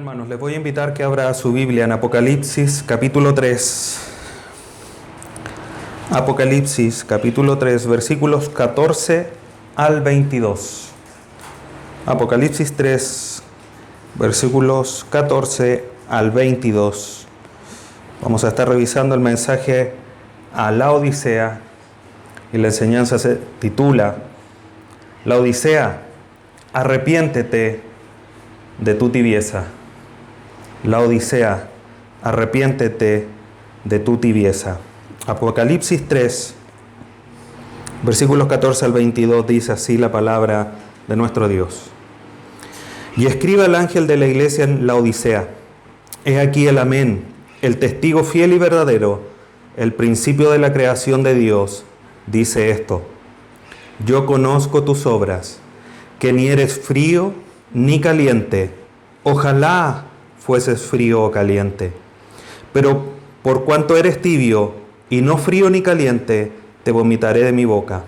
hermanos, les voy a invitar que abra su Biblia en Apocalipsis capítulo 3. Apocalipsis capítulo 3, versículos 14 al 22. Apocalipsis 3, versículos 14 al 22. Vamos a estar revisando el mensaje a la Odisea y la enseñanza se titula La Odisea, arrepiéntete de tu tibieza. La Odisea, arrepiéntete de tu tibieza. Apocalipsis 3, versículos 14 al 22, dice así la palabra de nuestro Dios. Y escribe al ángel de la iglesia en la Odisea: He aquí el Amén, el testigo fiel y verdadero, el principio de la creación de Dios, dice esto: Yo conozco tus obras, que ni eres frío ni caliente. Ojalá fueses frío o caliente. Pero por cuanto eres tibio y no frío ni caliente, te vomitaré de mi boca.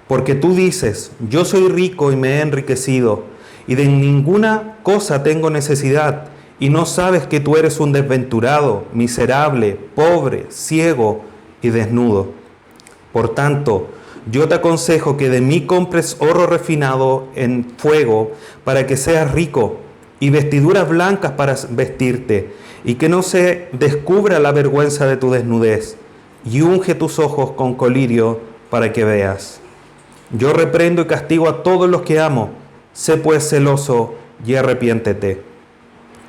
Porque tú dices: yo soy rico y me he enriquecido, y de ninguna cosa tengo necesidad, y no sabes que tú eres un desventurado, miserable, pobre, ciego y desnudo. Por tanto, yo te aconsejo que de mí compres oro refinado en fuego para que seas rico, y vestiduras blancas para vestirte, y que no se descubra la vergüenza de tu desnudez, y unge tus ojos con colirio para que veas. Yo reprendo y castigo a todos los que amo. Sé pues celoso y arrepiéntete.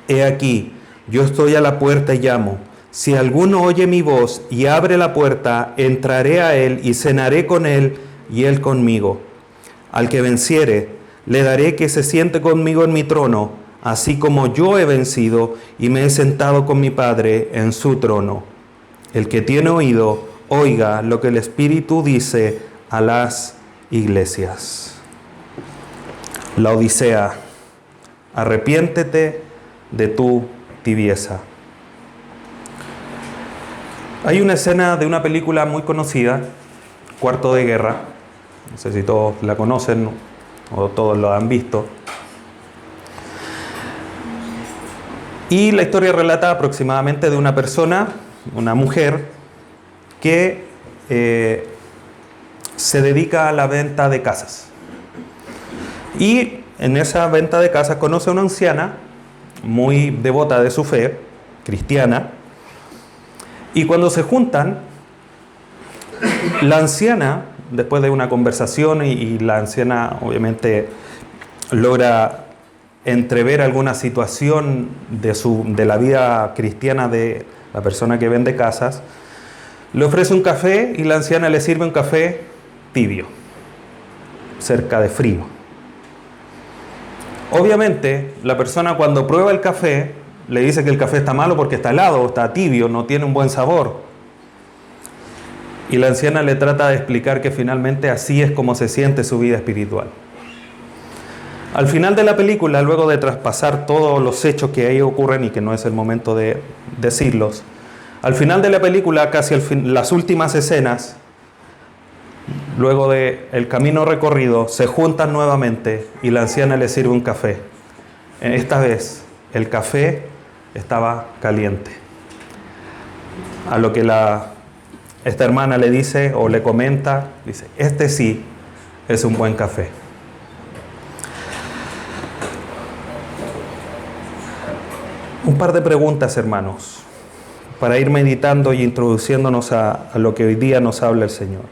He aquí, yo estoy a la puerta y llamo. Si alguno oye mi voz y abre la puerta, entraré a él y cenaré con él y él conmigo. Al que venciere, le daré que se siente conmigo en mi trono, así como yo he vencido y me he sentado con mi Padre en su trono. El que tiene oído, oiga lo que el Espíritu dice a las iglesias. La Odisea, arrepiéntete de tu tibieza. Hay una escena de una película muy conocida, Cuarto de Guerra. No sé si todos la conocen o todos lo han visto. Y la historia relata aproximadamente de una persona, una mujer, que se dedica a la venta de casas. Y en esa venta de casas conoce a una anciana muy devota de su fe, cristiana. Y cuando se juntan, la anciana, después de una conversación, y la anciana obviamente logra entrever alguna situación de la vida cristiana de la persona que vende casas, le ofrece un café y la anciana le sirve un café tibio, cerca de frío. Obviamente, la persona cuando prueba el café le dice que el café está malo porque está helado, está tibio, no tiene un buen sabor. Y la anciana le trata de explicar que finalmente así es como se siente su vida espiritual. Al final de la película, luego de traspasar todos los hechos que ahí ocurren y que no es el momento de decirlos, al final de la película, casi las últimas escenas, luego del camino recorrido, se juntan nuevamente y la anciana le sirve un café. Esta vez, el café estaba caliente. A lo que esta hermana le dice o le comenta, dice: este sí es un buen café. Un par de preguntas, hermanos, para ir meditando y introduciéndonos a lo que hoy día nos habla el Señor.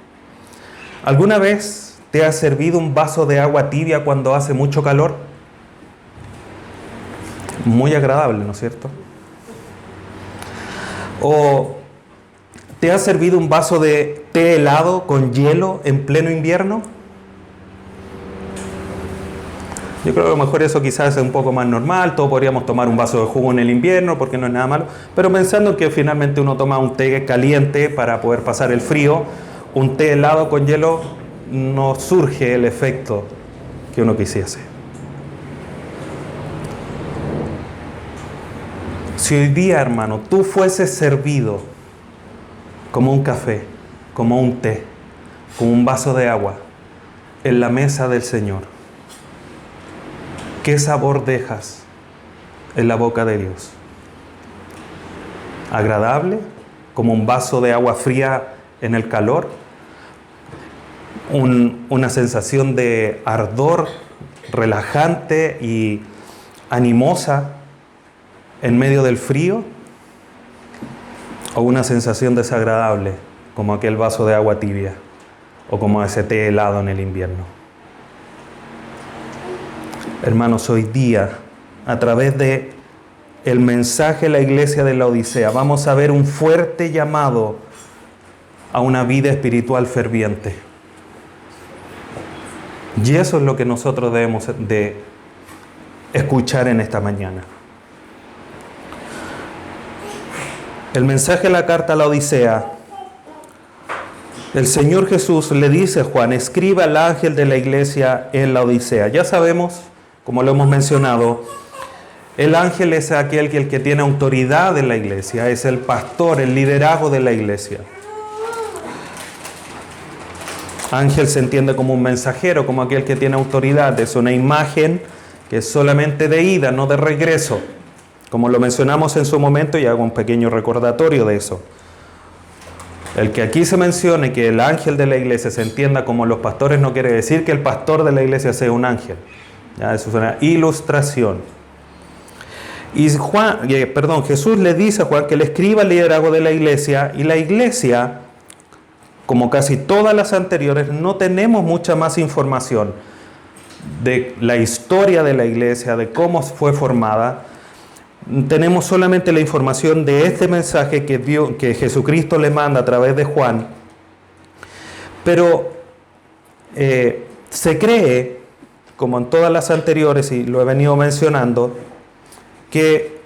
¿Alguna vez te ha servido un vaso de agua tibia cuando hace mucho calor? Muy agradable, ¿no es cierto? ¿O te ha servido un vaso de té helado con hielo en pleno invierno? Yo creo que a lo mejor eso quizás es un poco más normal. Todos podríamos tomar un vaso de jugo en el invierno porque no es nada malo. Pero pensando que finalmente uno toma un té caliente para poder pasar el frío, un té helado con hielo no surge el efecto que uno quisiese. Si hoy día, hermano, tú fueses servido como un café, como un té, como un vaso de agua en la mesa del Señor, ¿qué sabor dejas en la boca de Dios. Agradable, como un vaso de agua fría en el calor. Una sensación de ardor relajante y animosa en medio del frío. O una sensación desagradable, como aquel vaso de agua tibia. O como ese té helado en el invierno. Hermanos, hoy día, a través de el mensaje de la iglesia de la Odisea, vamos a ver un fuerte llamado a una vida espiritual ferviente. Y eso es lo que nosotros debemos de escuchar en esta mañana. El mensaje de la carta a la Odisea, el Señor Jesús le dice a Juan: escriba al ángel de la iglesia en la Odisea. Ya sabemos, como lo hemos mencionado, el ángel es aquel que tiene autoridad en la iglesia, es el pastor, el liderazgo de la iglesia. Ángel se entiende como un mensajero, como aquel que tiene autoridad. Es una imagen que es solamente de ida, no de regreso. Como lo mencionamos en su momento, y hago un pequeño recordatorio de eso. El que aquí se mencione que el ángel de la iglesia se entienda como los pastores no quiere decir que el pastor de la iglesia sea un ángel. Ya, eso es una ilustración. Y Jesús le dice a Juan que le escriba el liderazgo de la iglesia, y la iglesia, como casi todas las anteriores, no tenemos mucha más información de la historia de la iglesia, de cómo fue formada. Tenemos solamente la información de este mensaje que Jesucristo le manda a través de Juan. Pero se cree, como en todas las anteriores, y lo he venido mencionando, que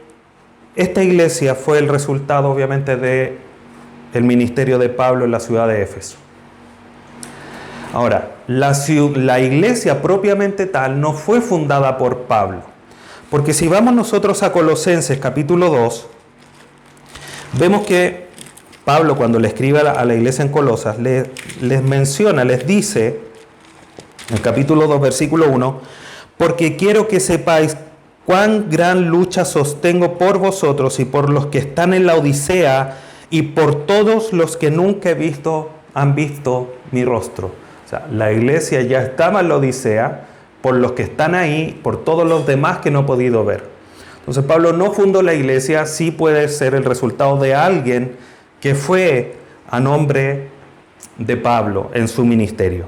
esta iglesia fue el resultado, obviamente, del ministerio de Pablo en la ciudad de Éfeso. Ahora, la iglesia propiamente tal no fue fundada por Pablo. Porque si vamos nosotros a Colosenses capítulo 2, vemos que Pablo, cuando le escribe a la iglesia en Colosas, les menciona, les dice, en el capítulo 2, versículo 1, porque quiero que sepáis cuán gran lucha sostengo por vosotros y por los que están en la Odisea y por todos los que nunca han visto mi rostro. O sea, la iglesia ya estaba en la Odisea, por los que están ahí, por todos los demás que no he podido ver. Entonces Pablo no fundó la iglesia, sí puede ser el resultado de alguien que fue a nombre de Pablo en su ministerio.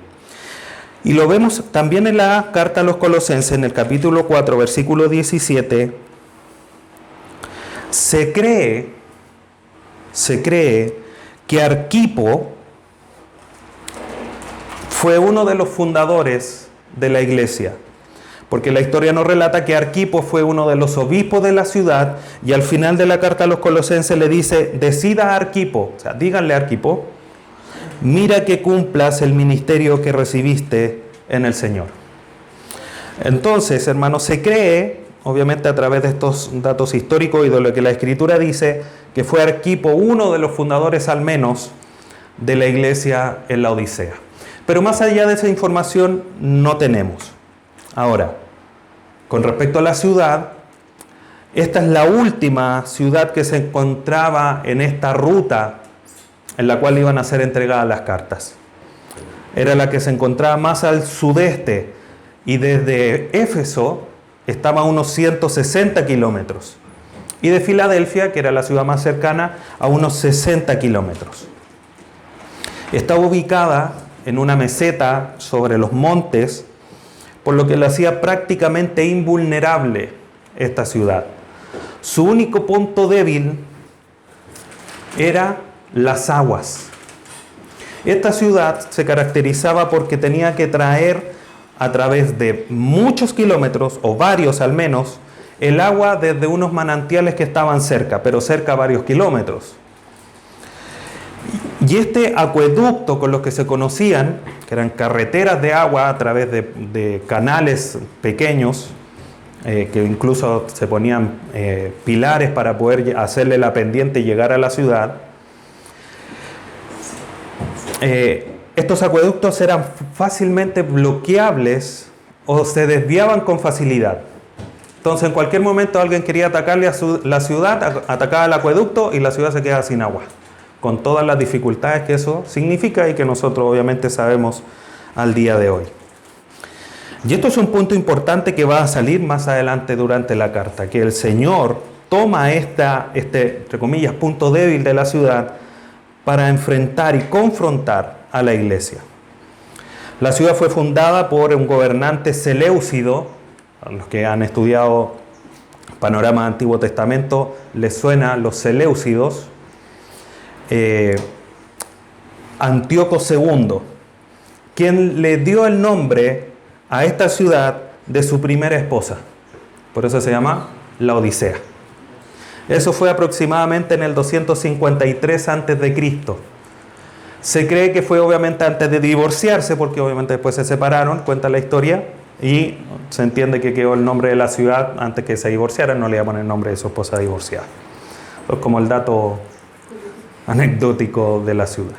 Y lo vemos también en la carta a los Colosenses, en el capítulo 4, versículo 17. Se cree que Arquipo fue uno de los fundadores de la iglesia, porque la historia nos relata que Arquipo fue uno de los obispos de la ciudad, y al final de la carta a los Colosenses le dice: decida a Arquipo, o sea, díganle a Arquipo, mira que cumplas el ministerio que recibiste en el Señor. Entonces, hermanos, se cree, obviamente a través de estos datos históricos y de lo que la Escritura dice, que fue Arquipo uno de los fundadores al menos de la iglesia en la Odisea. Pero más allá de esa información no tenemos. Ahora, con respecto a la ciudad, esta es la última ciudad que se encontraba en esta ruta en la cual iban a ser entregadas las cartas. Era la que se encontraba más al sudeste, y desde Éfeso estaba a unos 160 kilómetros. Y de Filadelfia, que era la ciudad más cercana, a unos 60 kilómetros. Estaba ubicada en una meseta sobre los montes, por lo que lo hacía prácticamente invulnerable esta ciudad. Su único punto débil era las aguas. Esta ciudad se caracterizaba porque tenía que traer a través de muchos kilómetros, o varios al menos, el agua desde unos manantiales que estaban cerca, pero cerca a varios kilómetros. Y este acueducto con los que se conocían, que eran carreteras de agua a través de canales pequeños, que incluso se ponían pilares para poder hacerle la pendiente y llegar a la ciudad, estos acueductos eran fácilmente bloqueables o se desviaban con facilidad. Entonces en cualquier momento alguien quería atacarle a la ciudad, atacaba el acueducto y la ciudad se quedaba sin agua, con todas las dificultades que eso significa y que nosotros obviamente sabemos al día de hoy. Y esto es un punto importante que va a salir más adelante durante la carta, que el Señor toma entre comillas, punto débil de la ciudad para enfrentar y confrontar a la iglesia. La ciudad fue fundada por un gobernante Seleucido. A los que han estudiado panorama del Antiguo Testamento les suena los Seleucidos. Antíoco II, quien le dio el nombre a esta ciudad de su primera esposa. Por eso se llama la Odisea. Eso fue aproximadamente en el 253 a.C. Se cree que fue obviamente antes de divorciarse, porque obviamente después se separaron, cuenta la historia, y se entiende que quedó el nombre de la ciudad antes que se divorciaran, no le llaman el nombre de su esposa divorciada. Es como el dato anecdótico de la ciudad.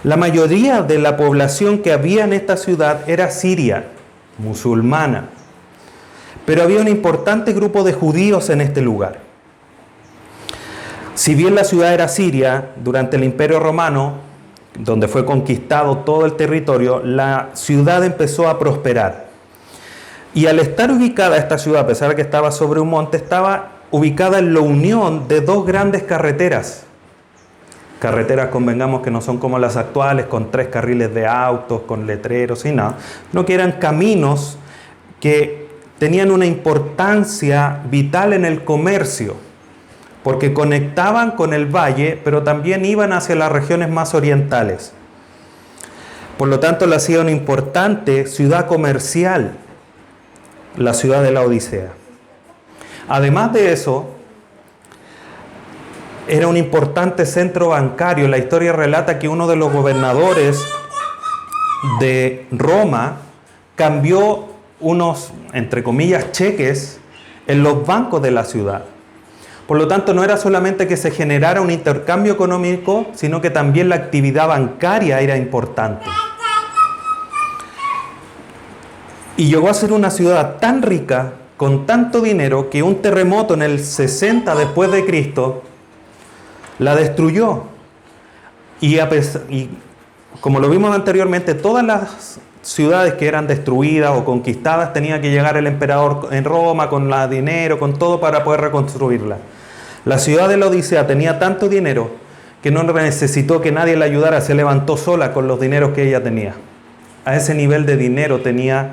La mayoría de la población que había en esta ciudad era siria, musulmana, pero había un importante grupo de judíos en este lugar. Si bien la ciudad era siria, durante el Imperio Romano, donde fue conquistado todo el territorio, la ciudad empezó a prosperar. Y al estar ubicada esta ciudad, a pesar de que estaba sobre un monte, estaba ubicada en la unión de dos grandes carreteras. Carreteras, convengamos, que no son como las actuales, con 3 carriles de autos, con letreros y nada, sino que eran caminos que tenían una importancia vital en el comercio, porque conectaban con el valle, pero también iban hacia las regiones más orientales. Por lo tanto, la hacía una importante ciudad comercial, la ciudad de la Odisea. Además de eso, era un importante centro bancario. La historia relata que uno de los gobernadores de Roma cambió unos, entre comillas, cheques en los bancos de la ciudad. Por lo tanto, no era solamente que se generara un intercambio económico, sino que también la actividad bancaria era importante. Y llegó a ser una ciudad tan rica, con tanto dinero, que un terremoto en el 60 después de Cristo la destruyó. Y como lo vimos anteriormente, todas las ciudades que eran destruidas o conquistadas tenía que llegar el emperador en Roma con dinero, con todo para poder reconstruirla. La ciudad de la Odisea tenía tanto dinero que no necesitó que nadie la ayudara, se levantó sola con los dineros que ella tenía. A ese nivel de dinero tenía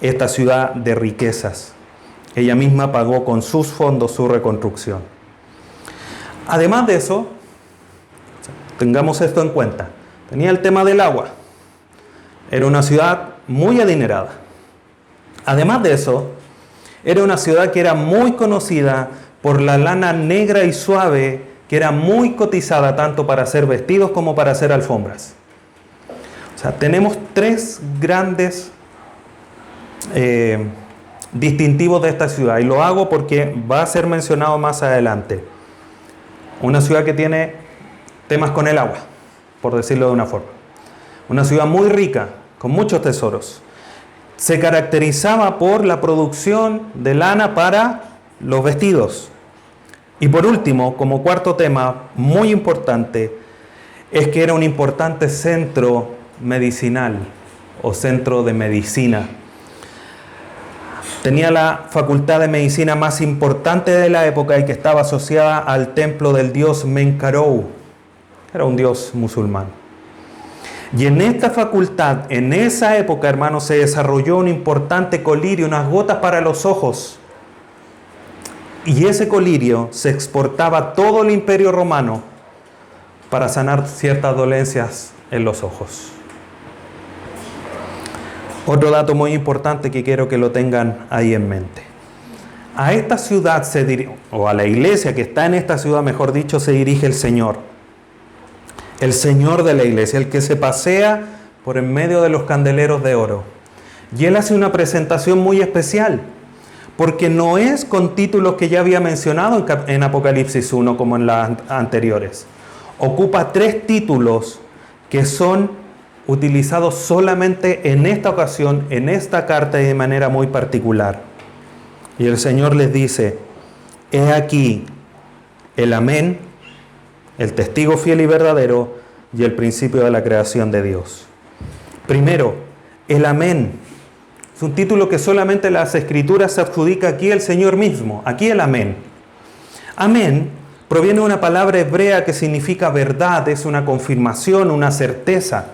esta ciudad de riquezas. Ella misma pagó con sus fondos su reconstrucción. Además de eso, tengamos esto en cuenta, tenía el tema del agua. Era una ciudad muy adinerada. Además de eso, era una ciudad que era muy conocida por la lana negra y suave, que era muy cotizada tanto para hacer vestidos como para hacer alfombras. O sea, tenemos 3 grandes distintivos de esta ciudad, y lo hago porque va a ser mencionado más adelante. Una ciudad que tiene temas con el agua, por decirlo de una forma. Una ciudad muy rica, con muchos tesoros. Se caracterizaba por la producción de lana para los vestidos. Y por último, como cuarto tema muy importante, es que era un importante centro medicinal o centro de medicina. Tenía la facultad de medicina más importante de la época y que estaba asociada al templo del dios Menkaure. Era un dios musulmán. Y en esta facultad, en esa época, hermanos, se desarrolló un importante colirio, unas gotas para los ojos. Y ese colirio se exportaba a todo el Imperio Romano para sanar ciertas dolencias en los ojos. Otro dato muy importante que quiero que lo tengan ahí en mente. A esta ciudad o a la iglesia que está en esta ciudad, mejor dicho, se dirige el Señor. El Señor de la iglesia, el que se pasea por en medio de los candeleros de oro. Y Él hace una presentación muy especial, porque no es con títulos que ya había mencionado en Apocalipsis 1 como en las anteriores. Ocupa 3 títulos que son utilizados solamente en esta ocasión, en esta carta y de manera muy particular. Y el Señor les dice, he aquí el amén, el testigo fiel y verdadero y el principio de la creación de Dios. Primero, el amén. Es un título que solamente las Escrituras se adjudica aquí el Señor mismo. Aquí el amén. Amén proviene de una palabra hebrea que significa verdad, es una confirmación, una certeza.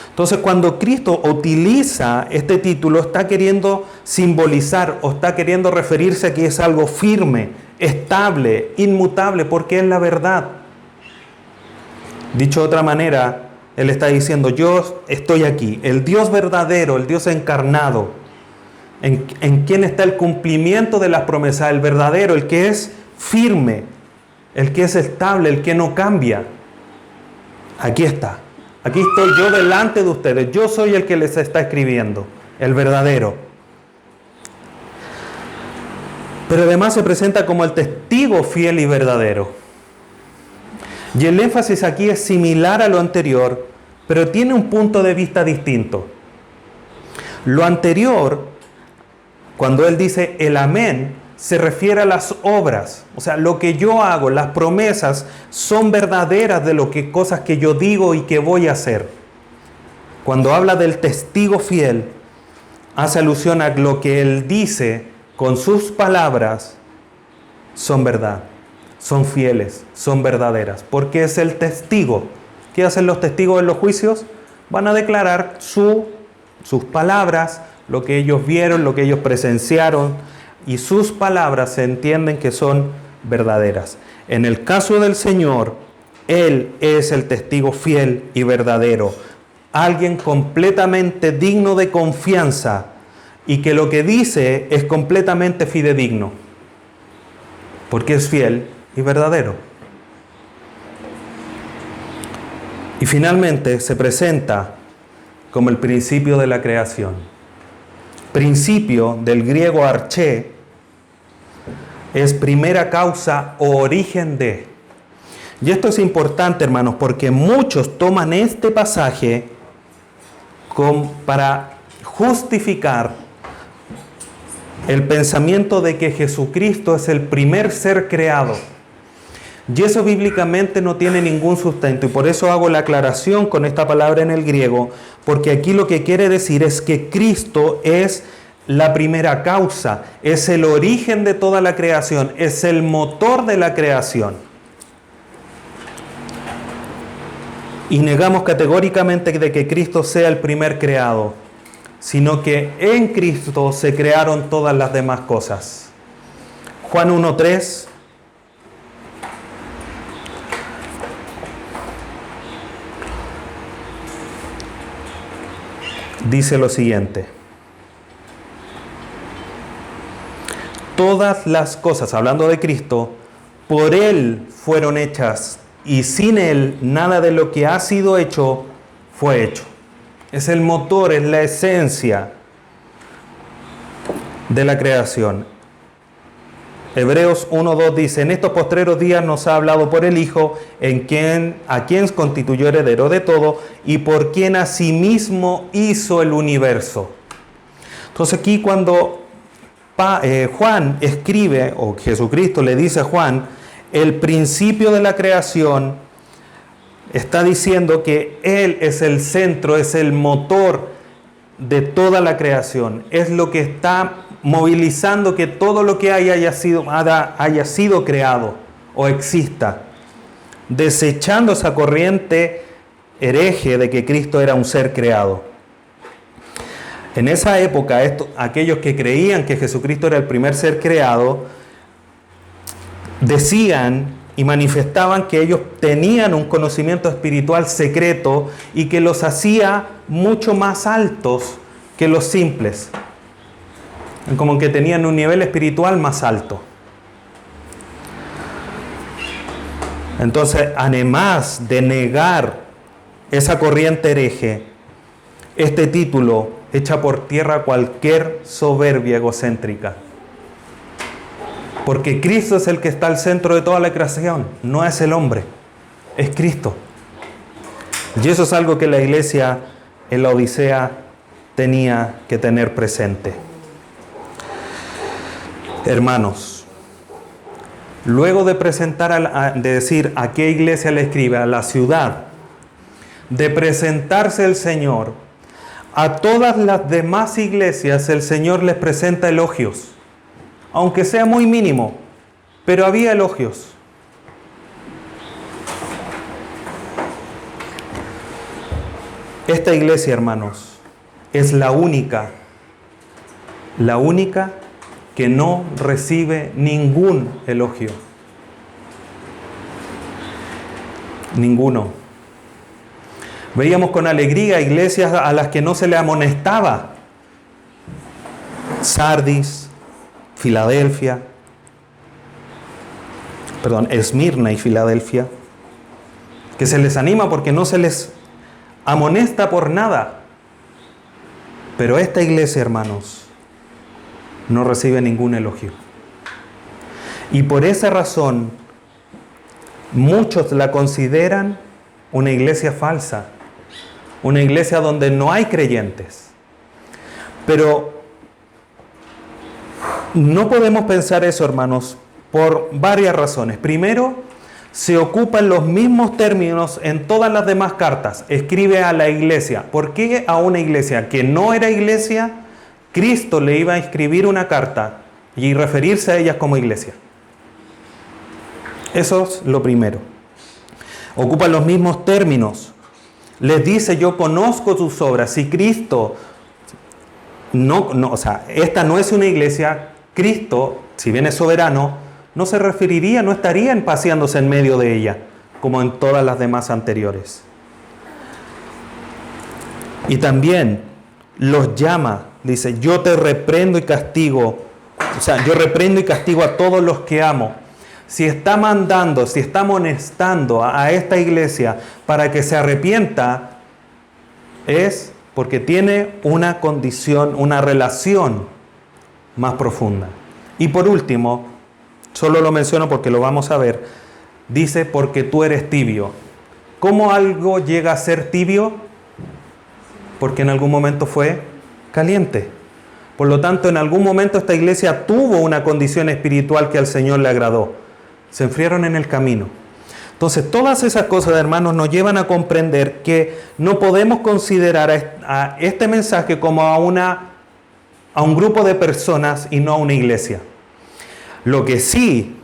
Entonces, cuando Cristo utiliza este título, está queriendo simbolizar o está queriendo referirse a que es algo firme, estable, inmutable, porque es la verdad. Dicho de otra manera, Él está diciendo, yo estoy aquí, el Dios verdadero, el Dios encarnado, en quien está el cumplimiento de las promesas, el verdadero, el que es firme, el que es estable, el que no cambia. Aquí está. Aquí estoy yo delante de ustedes. Yo soy el que les está escribiendo, el verdadero. Pero además se presenta como el testigo fiel y verdadero. Y el énfasis aquí es similar a lo anterior, pero tiene un punto de vista distinto. Lo anterior, cuando él dice el amén, se refiere a las obras. O sea, lo que yo hago, las promesas, son verdaderas de cosas que yo digo y que voy a hacer. Cuando habla del testigo fiel, hace alusión a lo que él dice con sus palabras, son verdad, son fieles, son verdaderas. Porque es el testigo. ¿Qué hacen los testigos en los juicios? Van a declarar sus palabras, lo que ellos vieron, lo que ellos presenciaron, y sus palabras se entienden que son verdaderas. En el caso del Señor, Él es el testigo fiel y verdadero, alguien completamente digno de confianza y que lo que dice es completamente fidedigno, porque es fiel y verdadero. Y finalmente se presenta como el principio de la creación. Principio, del griego arché, es primera causa o origen de. Y esto es importante, hermanos, porque muchos toman este pasaje para justificar el pensamiento de que Jesucristo es el primer ser creado. Y eso bíblicamente no tiene ningún sustento, y por eso hago la aclaración con esta palabra en el griego, porque aquí lo que quiere decir es que Cristo es la primera causa, es el origen de toda la creación, es el motor de la creación. Y negamos categóricamente de que Cristo sea el primer creado, sino que en Cristo se crearon todas las demás cosas. Juan 1:3 dice lo siguiente: todas las cosas, hablando de Cristo, por Él fueron hechas, y sin Él nada de lo que ha sido hecho fue hecho. Es el motor, es la esencia de la creación. Hebreos 1:2 dice: en estos postreros días nos ha hablado por el Hijo, a quien constituyó heredero de todo y por quien asimismo hizo el universo. Entonces aquí cuando Juan escribe, o Jesucristo le dice a Juan, el principio de la creación, está diciendo que Él es el centro, es el motor de toda la creación. Es lo que está movilizando que todo lo que haya sido creado o exista, desechando esa corriente hereje de que Cristo era un ser creado. En esa época, aquellos que creían que Jesucristo era el primer ser creado, decían y manifestaban que ellos tenían un conocimiento espiritual secreto y que los hacía mucho más altos que los simples. Como que tenían un nivel espiritual más alto. Entonces, además de negar esa corriente hereje, este título echa por tierra cualquier soberbia egocéntrica. Porque Cristo es el que está al centro de toda la creación, no es el hombre, es Cristo. Y eso es algo que la iglesia en la Odisea tenía que tener presente. Hermanos, luego de presentar, de decir a qué iglesia le escribe, a la ciudad, de presentarse el Señor, a todas las demás iglesias el Señor les presenta elogios, aunque sea muy mínimo, pero había elogios. Esta iglesia, hermanos, es la única que no recibe ningún elogio. Ninguno. Veíamos con alegría iglesias a las que no se le amonestaba. Sardis, Filadelfia, Esmirna y Filadelfia, que se les anima porque no se les amonesta por nada. Pero esta iglesia, hermanos, no recibe ningún elogio. Y por esa razón, muchos la consideran una iglesia falsa, una iglesia donde no hay creyentes. Pero no podemos pensar eso, hermanos, por varias razones. Primero, se ocupan los mismos términos en todas las demás cartas. Escribe a la iglesia. ¿Por qué a una iglesia que no era iglesia, Cristo le iba a escribir una carta y referirse a ellas como iglesia? Eso es lo primero. Ocupan los mismos términos. Les dice, yo conozco tus obras. Si Cristo esta no es una iglesia, Cristo, si bien es soberano, no se referiría, no estaría paseándose en medio de ella, como en todas las demás anteriores. Y también los llama, dice, yo te reprendo y castigo, yo reprendo y castigo a todos los que amo. Si está mandando, si está amonestando a esta iglesia para que se arrepienta, es porque tiene una condición, una relación más profunda. Y por último, solo lo menciono porque lo vamos a ver, dice, porque tú eres tibio. ¿Cómo algo llega a ser tibio? Porque en algún momento fue caliente. Por lo tanto, en algún momento esta iglesia tuvo una condición espiritual que al Señor le agradó. Se enfriaron en el camino. Entonces, todas esas cosas, hermanos, nos llevan a comprender que no podemos considerar a este mensaje como a un grupo de personas y no a una iglesia. Lo que sí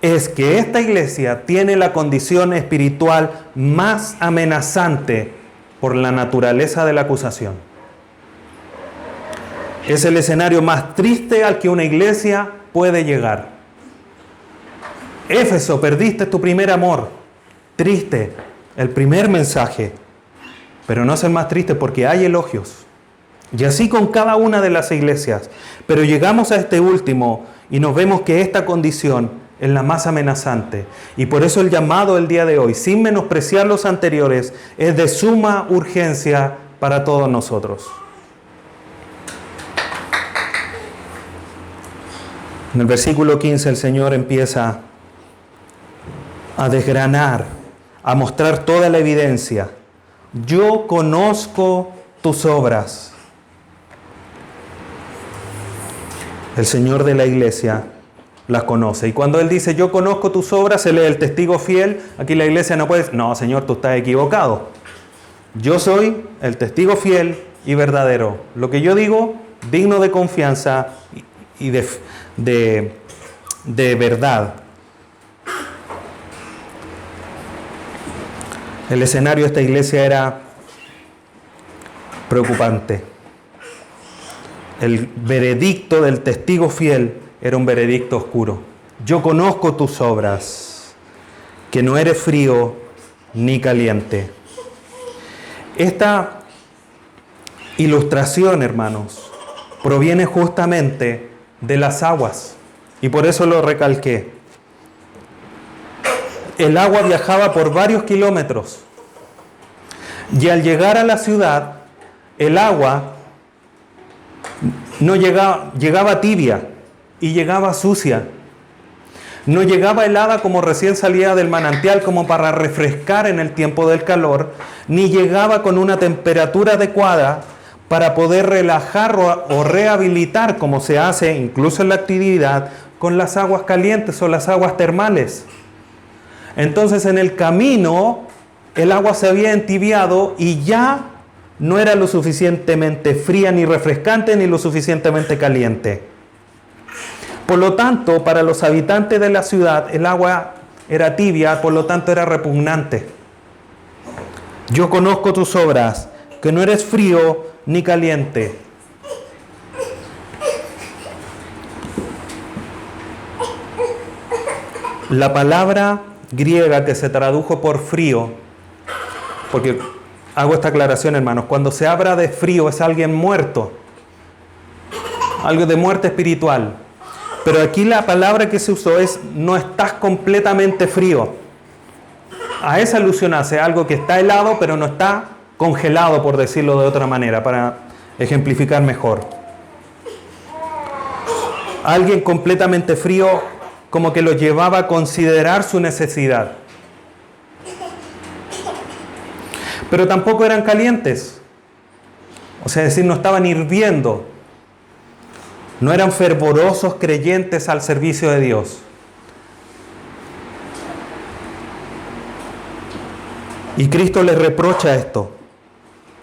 es que esta iglesia tiene la condición espiritual más amenazante por la naturaleza de la acusación. Es el escenario más triste al que una iglesia puede llegar. Éfeso, perdiste tu primer amor. Triste, el primer mensaje. Pero no es el más triste porque hay elogios. Y así con cada una de las iglesias. Pero llegamos a este último y nos vemos que esta condición es la más amenazante. Y por eso el llamado del día de hoy, sin menospreciar los anteriores, es de suma urgencia para todos nosotros. En el versículo 15 el Señor empieza a desgranar, a mostrar toda la evidencia. Yo conozco tus obras. El Señor de la iglesia las conoce. Y cuando Él dice, yo conozco tus obras, se lee el testigo fiel. Aquí la iglesia no puede decir, no, Señor, tú estás equivocado. Yo soy el testigo fiel y verdadero. Lo que yo digo, digno de confianza y de verdad. El escenario de esta iglesia era preocupante. El veredicto del testigo fiel era un veredicto oscuro. Yo conozco tus obras, que no eres frío ni caliente. Esta ilustración, hermanos, proviene justamente de las aguas. Y por eso lo recalqué. El agua viajaba por varios kilómetros. Y al llegar a la ciudad, el agua no llegaba tibia y llegaba sucia. No llegaba helada como recién salía del manantial como para refrescar en el tiempo del calor, ni llegaba con una temperatura adecuada para poder relajar o rehabilitar, como se hace incluso en la actividad, con las aguas calientes o las aguas termales. Entonces en el camino el agua se había entibiado y ya no era lo suficientemente fría ni refrescante ni lo suficientemente caliente. Por lo tanto, para los habitantes de la ciudad el agua era tibia, por lo tanto era repugnante. Yo conozco tus obras, que no eres frío ni caliente. La palabra griega que se tradujo por frío, porque hago esta aclaración, hermanos, cuando se habla de frío es alguien muerto, algo de muerte espiritual. Pero aquí la palabra que se usó es no estás completamente frío. A esa alusión hace algo que está helado pero no está congelado, por decirlo de otra manera, para ejemplificar mejor. Alguien completamente frío como que lo llevaba a considerar su necesidad. Pero tampoco eran calientes. O sea, es decir, no estaban hirviendo. No eran fervorosos creyentes al servicio de Dios. Y Cristo les reprocha esto,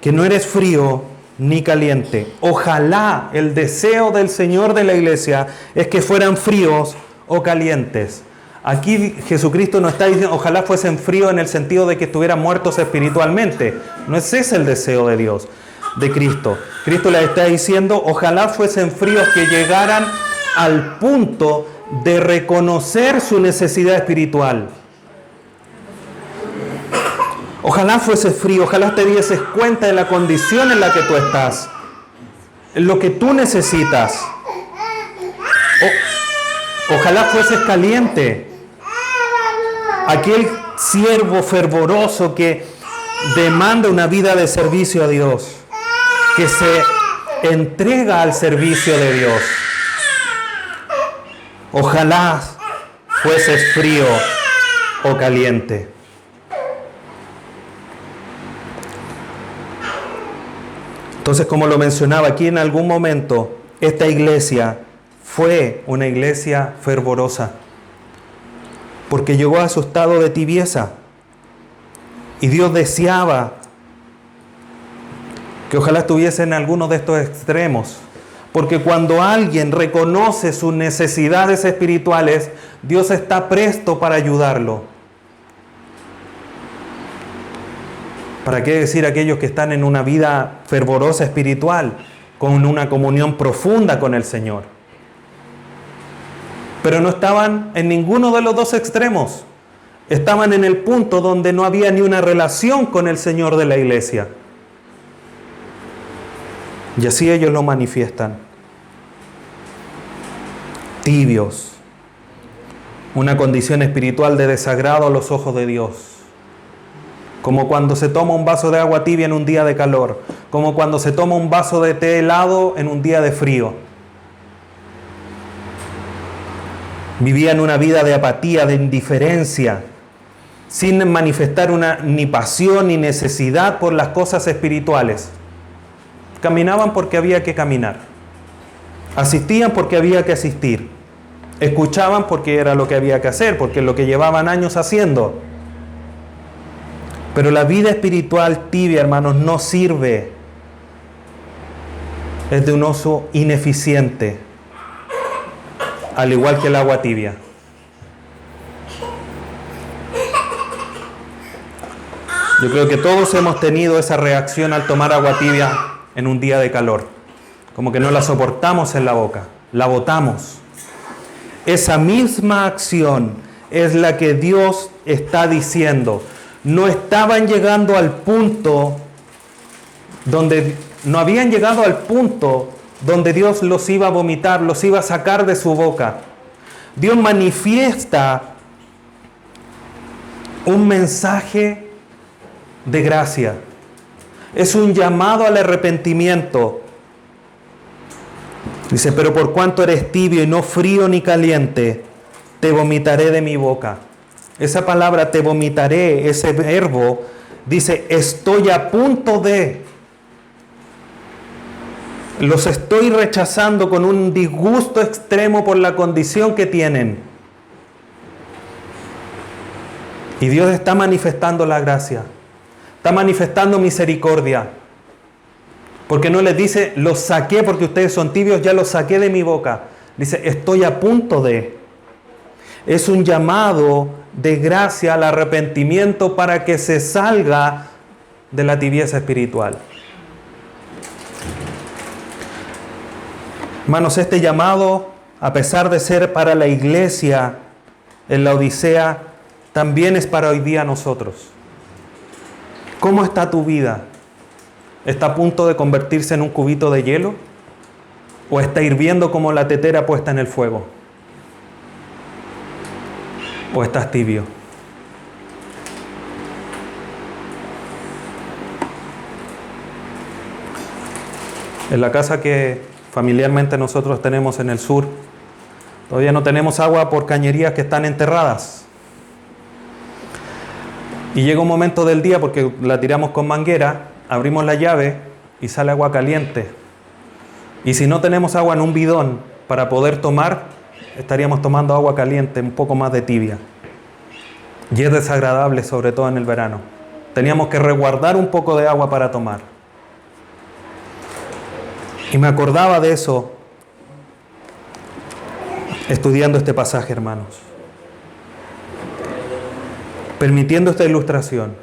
que no eres frío ni caliente. Ojalá el deseo del Señor de la iglesia es que fueran fríos o calientes. Aquí Jesucristo no está diciendo ojalá fuesen fríos en el sentido de que estuvieran muertos espiritualmente. No es ese el deseo de Dios, de Cristo. Cristo les está diciendo ojalá fuesen fríos, que llegaran al punto de reconocer su necesidad espiritual. Ojalá fueses frío, ojalá te dieses cuenta de la condición en la que tú estás, en lo que tú necesitas. Ojalá fueses caliente, aquel siervo fervoroso que demanda una vida de servicio a Dios, que se entrega al servicio de Dios. Ojalá fueses frío o caliente. Entonces, como lo mencionaba aquí, en algún momento esta iglesia fue una iglesia fervorosa, porque llegó a su estado de tibieza. Y Dios deseaba que ojalá estuviese en alguno de estos extremos. Porque cuando alguien reconoce sus necesidades espirituales, Dios está presto para ayudarlo. ¿Para qué decir aquellos que están en una vida fervorosa espiritual, con una comunión profunda con el Señor? Pero no estaban en ninguno de los dos extremos. Estaban en el punto donde no había ni una relación con el Señor de la iglesia. Y así ellos lo manifiestan. Tibios. Una condición espiritual de desagrado a los ojos de Dios. Como cuando se toma un vaso de agua tibia en un día de calor. Como cuando se toma un vaso de té helado en un día de frío. Vivían una vida de apatía, de indiferencia, sin manifestar ni pasión ni necesidad por las cosas espirituales. Caminaban porque había que caminar. Asistían porque había que asistir. Escuchaban porque era lo que había que hacer, porque es lo que llevaban años haciendo. Pero la vida espiritual tibia, hermanos, no sirve. Es de un uso ineficiente, al igual que el agua tibia. Yo creo que todos hemos tenido esa reacción al tomar agua tibia en un día de calor. Como que no la soportamos en la boca, la botamos. Esa misma acción es la que Dios está diciendo. No estaban llegando al punto donde, no habían llegado al punto donde Dios los iba a vomitar, los iba a sacar de su boca. Dios manifiesta un mensaje de gracia. Es un llamado al arrepentimiento. Dice, pero por cuanto eres tibio y no frío ni caliente, te vomitaré de mi boca. Esa palabra te vomitaré, ese verbo, dice, estoy a punto de. Los estoy rechazando con un disgusto extremo por la condición que tienen. Y Dios está manifestando la gracia. Está manifestando misericordia. Porque no les dice, los saqué porque ustedes son tibios, ya los saqué de mi boca. Dice, estoy a punto de. Es un llamado de gracia al arrepentimiento para que se salga de la tibieza espiritual. Hermanos, este llamado, a pesar de ser para la iglesia en la Odisea, también es para hoy día nosotros. ¿Cómo está tu vida? ¿Está a punto de convertirse en un cubito de hielo? ¿O está hirviendo como la tetera puesta en el fuego? ¿O estás tibio? En la casa que familiarmente nosotros tenemos en el sur, todavía no tenemos agua por cañerías que están enterradas. Y llega un momento del día, porque la tiramos con manguera, abrimos la llave y sale agua caliente. Y si no tenemos agua en un bidón para poder tomar, estaríamos tomando agua caliente, un poco más de tibia. Y es desagradable, sobre todo en el verano. Teníamos que resguardar un poco de agua para tomar. Y me acordaba de eso estudiando este pasaje, hermanos. Permitiendo esta ilustración,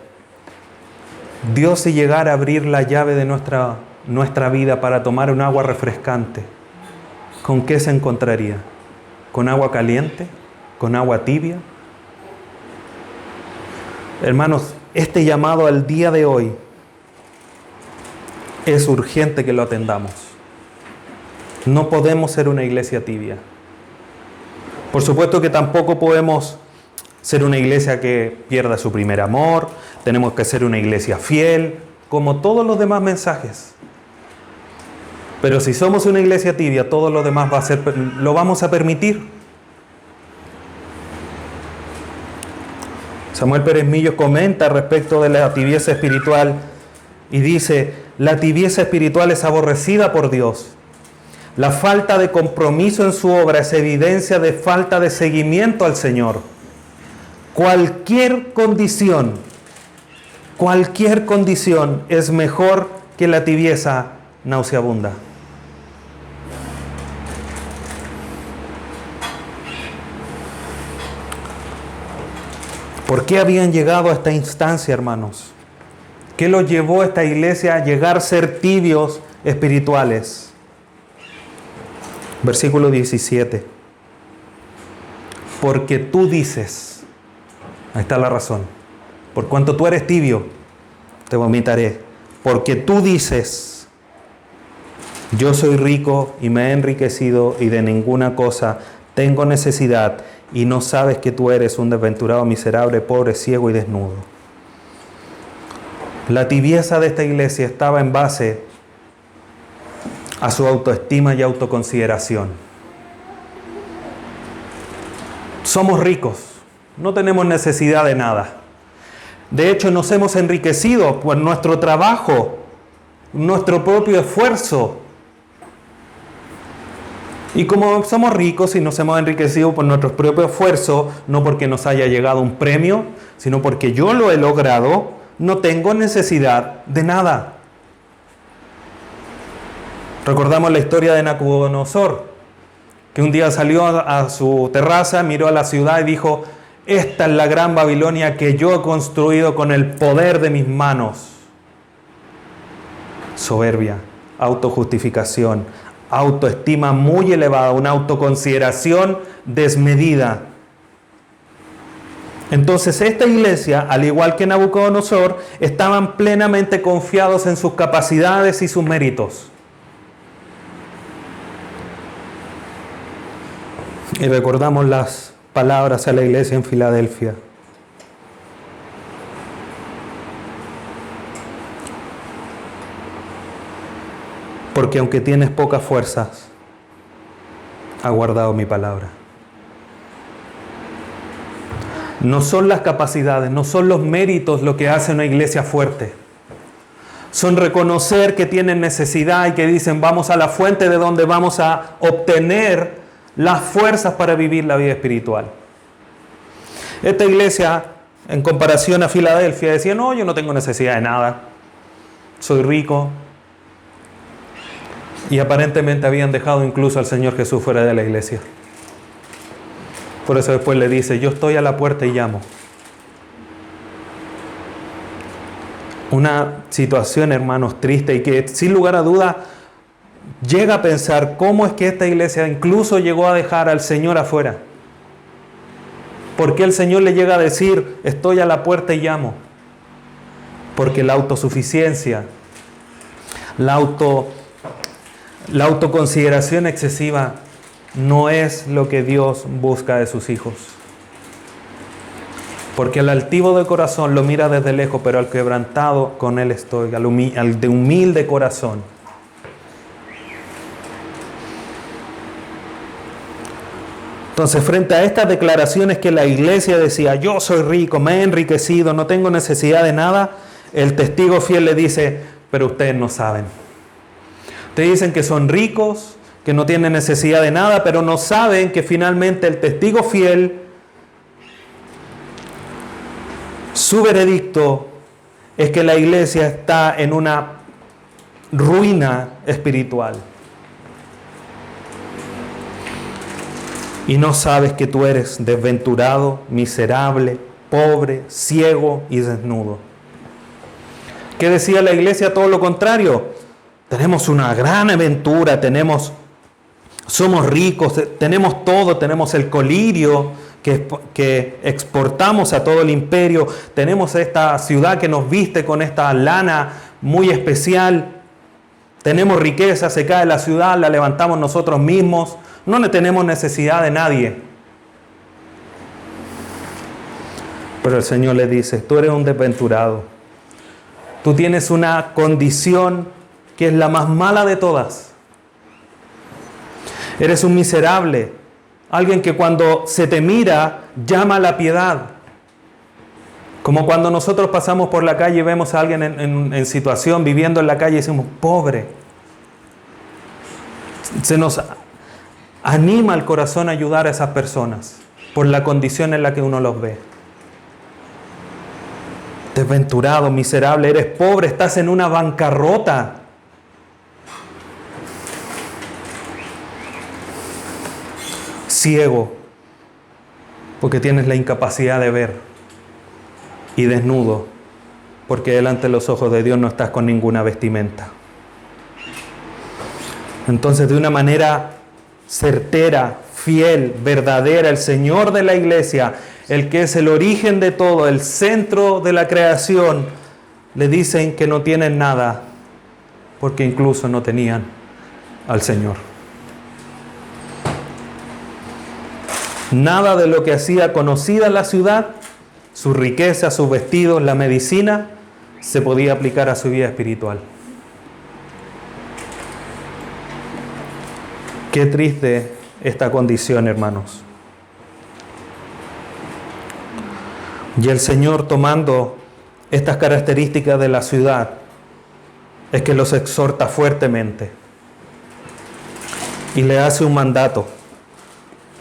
Dios, si llegara a abrir la llave de nuestra vida para tomar un agua refrescante, ¿con qué se encontraría? ¿Con agua caliente? ¿Con agua tibia? Hermanos, este llamado al día de hoy es urgente que lo atendamos. No podemos ser una iglesia tibia. Por supuesto que tampoco podemos ser una iglesia que pierda su primer amor. Tenemos que ser una iglesia fiel, como todos los demás mensajes. Pero si somos una iglesia tibia, todo lo demás lo vamos a permitir. Samuel Pérez Millo comenta respecto de la tibieza espiritual y dice: la tibieza espiritual es aborrecida por Dios. La falta de compromiso en su obra es evidencia de falta de seguimiento al Señor. Cualquier condición es mejor que la tibieza nauseabunda. ¿Por qué habían llegado a esta instancia, hermanos? ¿Qué los llevó a esta iglesia a llegar a ser tibios espirituales? Versículo 17. Porque tú dices, ahí está la razón, por cuanto tú eres tibio, te vomitaré. Porque tú dices, yo soy rico y me he enriquecido y de ninguna cosa tengo necesidad, y no sabes que tú eres un desventurado, miserable, pobre, ciego y desnudo. La tibieza de esta iglesia estaba en base a su autoestima y autoconsideración. Somos ricos, no tenemos necesidad de nada. De hecho, nos hemos enriquecido por nuestro trabajo, nuestro propio esfuerzo. Y como somos ricos y nos hemos enriquecido por nuestro propio esfuerzo, no porque nos haya llegado un premio, sino porque yo lo he logrado, no tengo necesidad de nada. Recordamos la historia de Nabucodonosor, que un día salió a su terraza, miró a la ciudad y dijo: esta es la gran Babilonia que yo he construido con el poder de mis manos. Soberbia, autojustificación, autoestima muy elevada, una autoconsideración desmedida. Entonces esta iglesia, al igual que Nabucodonosor, estaban plenamente confiados en sus capacidades y sus méritos. Y recordamos las palabras a la iglesia en Filadelfia. Porque aunque tienes pocas fuerzas, has guardado mi palabra. No son las capacidades, no son los méritos lo que hace una iglesia fuerte. son reconocer que tienen necesidad y que dicen vamos a la fuente de donde vamos a obtener las fuerzas para vivir la vida espiritual. Esta iglesia, en comparación a Filadelfia, decía, no, yo no tengo necesidad de nada, soy rico. Y aparentemente habían dejado incluso al Señor Jesús fuera de la iglesia. Por eso después le dice, yo estoy a la puerta y llamo. Una situación, hermanos, triste y que sin lugar a duda llega a pensar cómo es que esta iglesia incluso llegó a dejar al Señor afuera. ¿Por qué el Señor le llega a decir, estoy a la puerta y llamo? Porque la autosuficiencia, la autoconsideración excesiva no es lo que Dios busca de sus hijos. Porque al altivo de corazón lo mira desde lejos, pero al quebrantado con él estoy, al de humilde corazón. Entonces, frente a estas declaraciones que la iglesia decía, yo soy rico, me he enriquecido, no tengo necesidad de nada, el testigo fiel le dice, pero ustedes no saben. Ustedes dicen que son ricos, que no tienen necesidad de nada, pero no saben que finalmente el testigo fiel, su veredicto es que la iglesia está en una ruina espiritual. Y no sabes que tú eres desventurado, miserable, pobre, ciego y desnudo. ¿Qué decía la iglesia? Todo lo contrario. Tenemos una gran aventura, somos ricos, tenemos todo, tenemos el colirio que exportamos a todo el imperio, tenemos esta ciudad que nos viste con esta lana muy especial, tenemos riqueza, se cae la ciudad, la levantamos nosotros mismos, no tenemos necesidad de nadie. Pero el Señor le dice, tú eres un desventurado, tú tienes una condición que es la más mala de todas. Eres un miserable, alguien que cuando se te mira llama a la piedad. Como cuando nosotros pasamos por la calle y vemos a alguien en situación, viviendo en la calle y decimos, pobre. Se nos anima el corazón a ayudar a esas personas por la condición en la que uno los ve. Desventurado, miserable, eres pobre, estás en una bancarrota. Ciego, porque tienes la incapacidad de ver, y desnudo, porque delante de los ojos de Dios no estás con ninguna vestimenta. Entonces, de una manera certera, fiel, verdadera, el Señor de la iglesia, el que es el origen de todo, el centro de la creación, le dicen que no tienen nada, porque incluso no tenían al Señor. Nada de lo que hacía conocida la ciudad, su riqueza, sus vestidos, la medicina, se podía aplicar a su vida espiritual. Qué triste esta condición, hermanos. Y el Señor, tomando estas características de la ciudad, es que los exhorta fuertemente y le hace un mandato.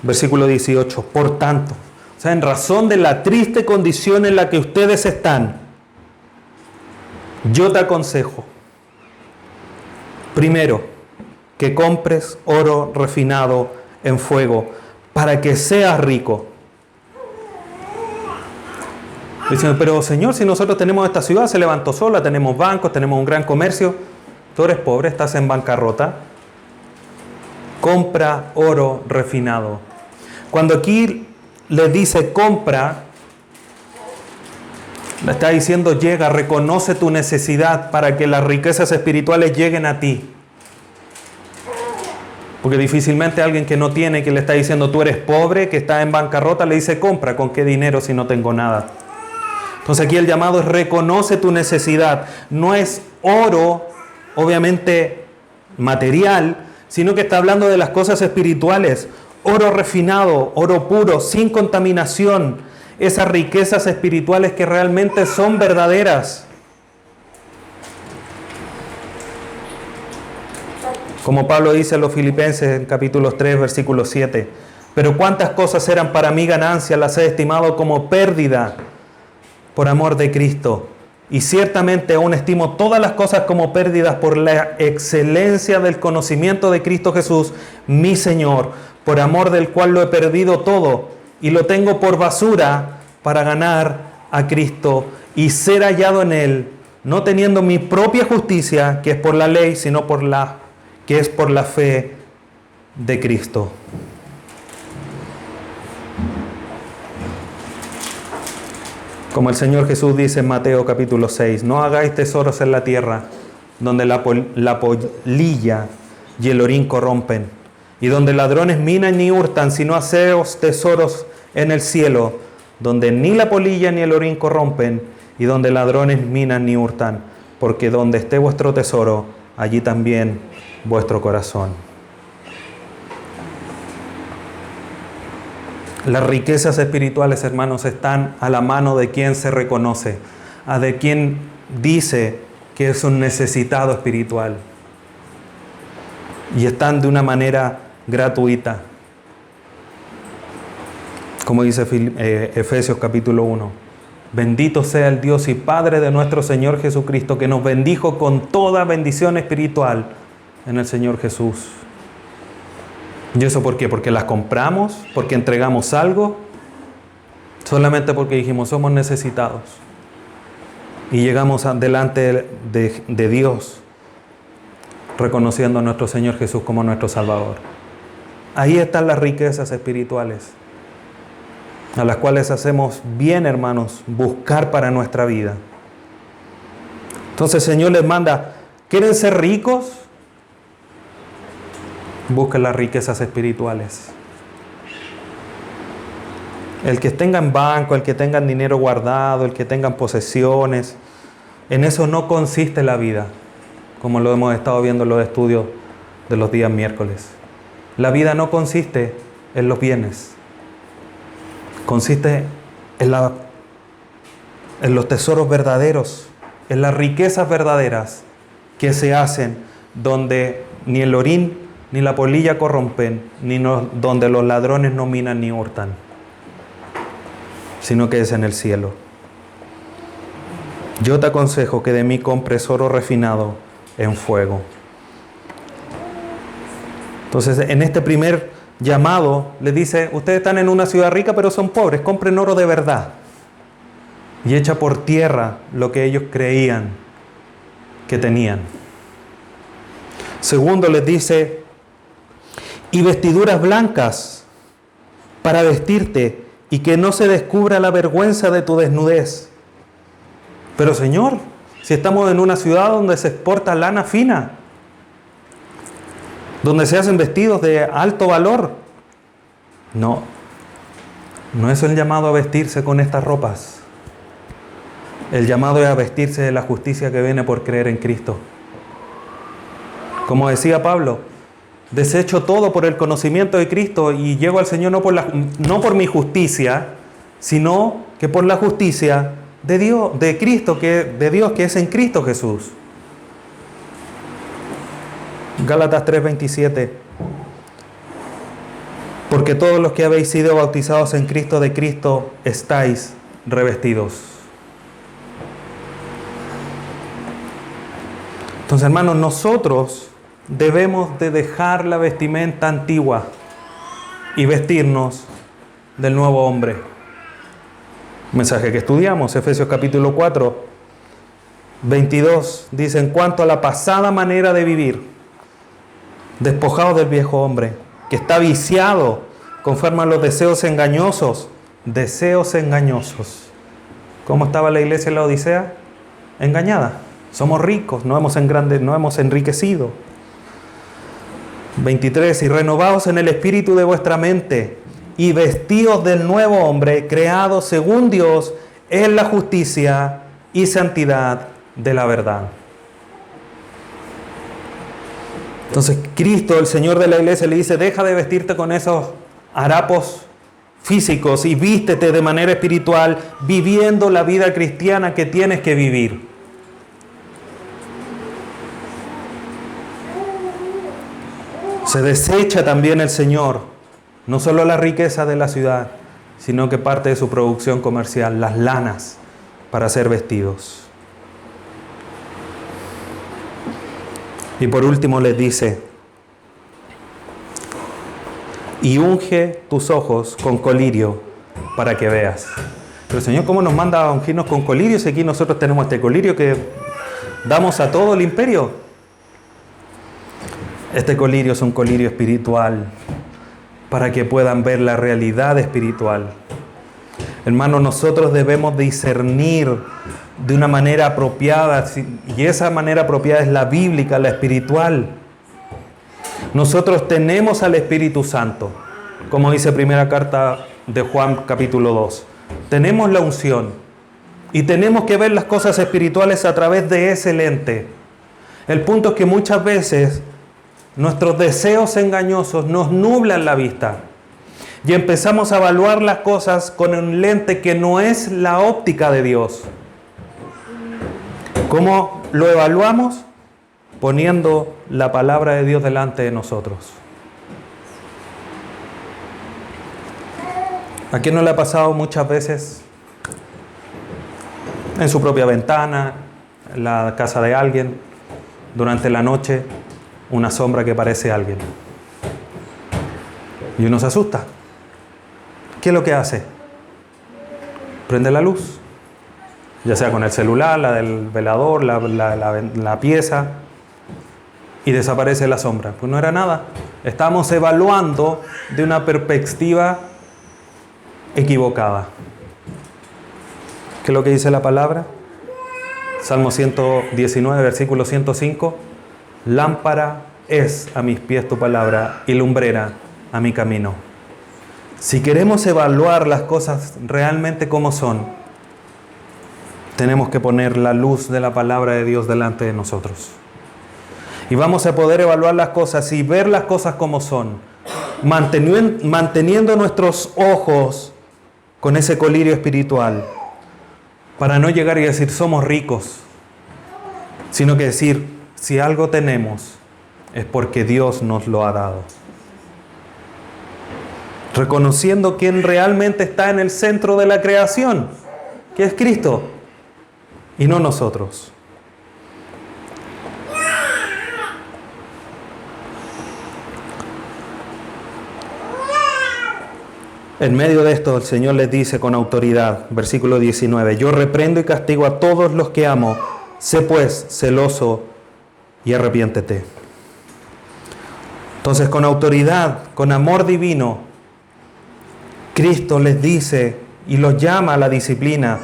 Versículo 18, por tanto, o sea, en razón de la triste condición en la que ustedes están, yo te aconsejo, primero, que compres oro refinado en fuego, para que seas rico. Dicen, pero Señor, si nosotros tenemos esta ciudad, se levantó sola, tenemos bancos, tenemos un gran comercio, tú eres pobre, estás en bancarrota. Compra oro refinado. Cuando aquí le dice compra, le está diciendo llega, reconoce tu necesidad para que las riquezas espirituales lleguen a ti. Porque difícilmente alguien que no tiene, que le está diciendo tú eres pobre, que está en bancarrota, le dice compra, ¿con qué dinero si no tengo nada? Entonces aquí el llamado es reconoce tu necesidad. No es oro, obviamente material, sino que está hablando de las cosas espirituales. Oro refinado, oro puro, sin contaminación. Esas riquezas espirituales que realmente son verdaderas. Como Pablo dice a los Filipenses en capítulo 3, versículo 7, pero cuántas cosas eran para mí ganancia, las he estimado como pérdida por amor de Cristo. Y ciertamente aún estimo todas las cosas como pérdidas por la excelencia del conocimiento de Cristo Jesús, mi Señor, por amor del cual lo he perdido todo y lo tengo por basura para ganar a Cristo y ser hallado en Él, no teniendo mi propia justicia, que es por la ley, sino que es por la fe de Cristo. Como el Señor Jesús dice en Mateo capítulo 6, no hagáis tesoros en la tierra, donde la polilla y el orín corrompen, y donde ladrones minan ni hurtan, sino haceos tesoros en el cielo, donde ni la polilla ni el orín corrompen, y donde ladrones minan ni hurtan, porque donde esté vuestro tesoro, allí también vuestro corazón. Las riquezas espirituales, hermanos, están a la mano de quien se reconoce, de quien dice que es un necesitado espiritual. Y están de una manera gratuita. Como dice Efesios capítulo 1. Bendito sea el Dios y Padre de nuestro Señor Jesucristo, que nos bendijo con toda bendición espiritual en el Señor Jesús. ¿Y eso por qué? ¿Porque las compramos? ¿Porque entregamos algo? Solamente porque dijimos somos necesitados. Y llegamos delante de Dios reconociendo a nuestro Señor Jesús como nuestro Salvador. Ahí están las riquezas espirituales, a las cuales hacemos bien, hermanos, buscar para nuestra vida. Entonces el Señor les manda, ¿quieren ser ricos? Busquen las riquezas espirituales. El que tenga en banco, el que tenga dinero guardado, el que tenga posesiones, en eso no consiste la vida, como lo hemos estado viendo en los estudios de los días miércoles. La vida no consiste en los bienes, consiste en los tesoros verdaderos, en las riquezas verdaderas que se hacen donde ni el orín ni la polilla corrompen, donde los ladrones no minan ni hurtan, sino que es en el cielo. Yo te aconsejo que de mí compres oro refinado en fuego. Entonces, en este primer llamado, les dice, ustedes están en una ciudad rica, pero son pobres, compren oro de verdad. Y echa por tierra lo que ellos creían que tenían. Segundo, les dice, y vestiduras blancas para vestirte, y que no se descubra la vergüenza de tu desnudez. Pero Señor, si estamos en una ciudad donde se exporta lana fina, donde se hacen vestidos de alto valor. No es el llamado a vestirse con estas ropas. El llamado es a vestirse de la justicia que viene por creer en Cristo. Como decía Pablo, desecho todo por el conocimiento de Cristo y llego al Señor no por mi justicia, sino que por la justicia de Dios, de Cristo, de Dios que es en Cristo Jesús. Gálatas 3:27. Porque todos los que habéis sido bautizados en Cristo, de Cristo estáis revestidos. Entonces, hermanos, nosotros debemos de dejar la vestimenta antigua y vestirnos del nuevo hombre. Mensaje que estudiamos, Efesios capítulo 4, 22, dice, en cuanto a la pasada manera de vivir, despojados del viejo hombre, que está viciado conforme a los deseos engañosos. Deseos engañosos. ¿Cómo estaba la iglesia en la Odisea? Engañada. Somos ricos, no hemos enriquecido. 23, y renovaos en el espíritu de vuestra mente, y vestíos del nuevo hombre, creado según Dios, en la justicia y santidad de la verdad. Entonces Cristo, el Señor de la iglesia, le dice, deja de vestirte con esos harapos físicos y vístete de manera espiritual, viviendo la vida cristiana que tienes que vivir. Se desecha también el Señor, no solo la riqueza de la ciudad, sino que parte de su producción comercial, las lanas para hacer vestidos. Y por último les dice, y unge tus ojos con colirio para que veas. Pero el Señor, ¿cómo nos manda a ungirnos con colirio si aquí nosotros tenemos este colirio que damos a todo el imperio? Este colirio es un colirio espiritual para que puedan ver la realidad espiritual. Hermanos, nosotros debemos discernir de una manera apropiada, y esa manera apropiada es la bíblica, la espiritual. Nosotros tenemos al Espíritu Santo, como dice primera carta de Juan capítulo 2. Tenemos la unción y tenemos que ver las cosas espirituales a través de ese lente. El punto es que muchas veces nuestros deseos engañosos nos nublan la vista y empezamos a evaluar las cosas con un lente que no es la óptica de Dios. ¿Cómo lo evaluamos? Poniendo la palabra de Dios delante de nosotros. ¿A quién no le ha pasado muchas veces en su propia ventana, en la casa de alguien, durante la noche, una sombra que parece alguien? Y uno se asusta. ¿Qué es lo que hace? Prende la luz, ya sea con el celular, la del velador, la pieza, y desaparece la sombra. Pues no era nada. Estamos evaluando de una perspectiva equivocada. ¿Qué es lo que dice la palabra? Salmo 119, versículo 105. Lámpara es a mis pies tu palabra y lumbrera a mi camino. Si queremos evaluar las cosas realmente como son, tenemos que poner la luz de la palabra de Dios delante de nosotros. Y vamos a poder evaluar las cosas y ver las cosas como son, manteniendo nuestros ojos con ese colirio espiritual, para no llegar y decir somos ricos, sino que decir si algo tenemos es porque Dios nos lo ha dado. Reconociendo quién realmente está en el centro de la creación, que es Cristo, y no nosotros. En medio de esto, el Señor les dice con autoridad, versículo 19, yo reprendo y castigo a todos los que amo, sé pues celoso y arrepiéntete. Entonces, con autoridad, con amor divino, Cristo les dice y los llama a la disciplina.